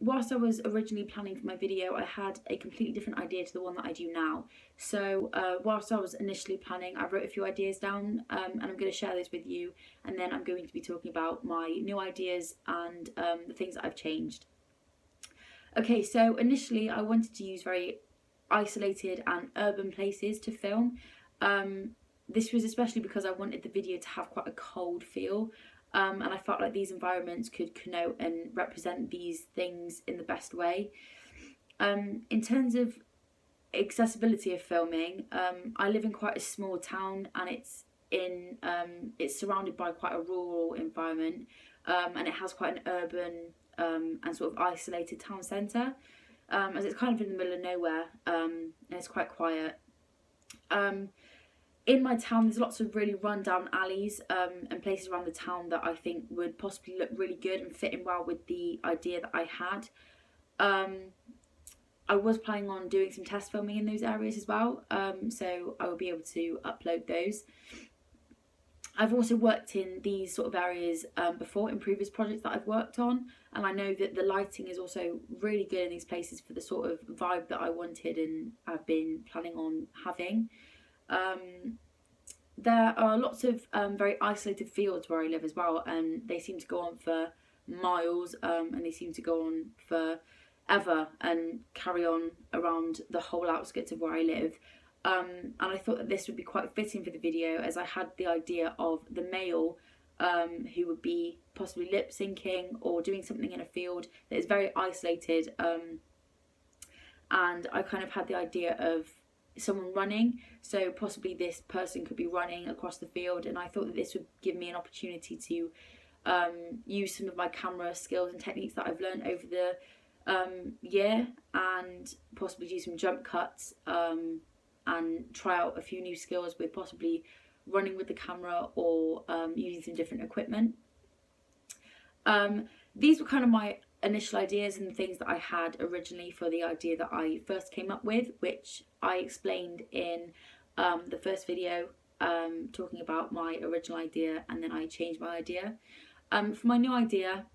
Whilst I was originally planning for my video, I had a completely different idea to the one that I do now. So whilst I was initially planning, I wrote a few ideas down, and I'm going to share those with you, and then I'm going to be talking about my new ideas and the things that I've changed. Okay, so initially I wanted to use very isolated and urban places to film. This was especially because I wanted the video to have quite a cold feel, and I felt like these environments could connote and represent these things in the best way. In terms of accessibility of filming, I live in quite a small town, and it's surrounded by quite a rural environment, and it has quite an urban and sort of isolated town centre, as it's kind of in the middle of nowhere, and it's quite quiet. In my town, there's lots of really run-down alleys and places around the town that I think would possibly look really good and fit in well with the idea that I had. I was planning on doing some test filming in those areas as well, so I will be able to upload those. I've also worked in these sort of areas before in previous projects that I've worked on, and I know that the lighting is also really good in these places for the sort of vibe that I wanted and I've been planning on having. There are lots of very isolated fields where I live as well, and they seem to go on for miles, and they seem to go on for ever and carry on around the whole outskirts of where I live. And I thought that this would be quite fitting for the video, as I had the idea of the male who would be possibly lip syncing or doing something in a field that is very isolated, and I kind of had the idea of someone running, so possibly this person could be running across the field, and I thought that this would give me an opportunity to use some of my camera skills and techniques that I've learned over the year, and possibly do some jump cuts, and try out a few new skills with possibly running with the camera or using some different equipment. These were kind of my initial ideas and things that I had originally for the idea that I first came up with, which I explained in the first video, talking about my original idea, and then I changed my idea. For my new idea,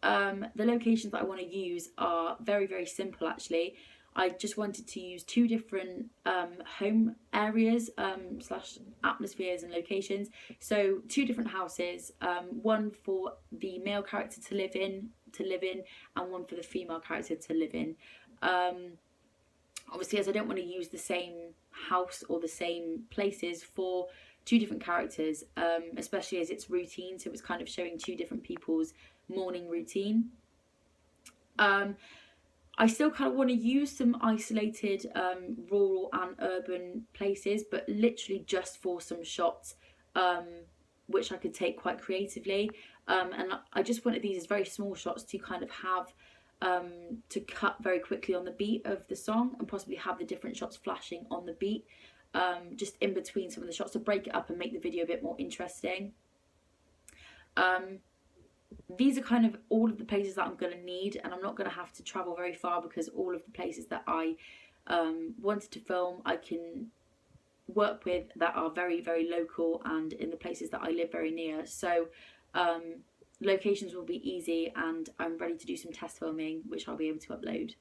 the locations that I want to use are very, very simple actually. I just wanted to use two different home areas slash atmospheres and locations. So two different houses, one for the male character to live in, and one for the female character to live in. Obviously, as I don't want to use the same house or the same places for two different characters, especially as it's routine, so it's kind of showing two different people's morning routine. I still kind of want to use some isolated rural and urban places, but literally just for some shots, which I could take quite creatively. And I just wanted these as very small shots to kind of have to cut very quickly on the beat of the song, and possibly have the different shots flashing on the beat, just in between some of the shots, to break it up and make the video a bit more interesting. These are kind of all of the places that I'm going to need, and I'm not going to have to travel very far, because all of the places that I wanted to film I can work with that are very, very local, and in the places that I live very near. So locations will be easy, and I'm ready to do some test filming, which I'll be able to upload.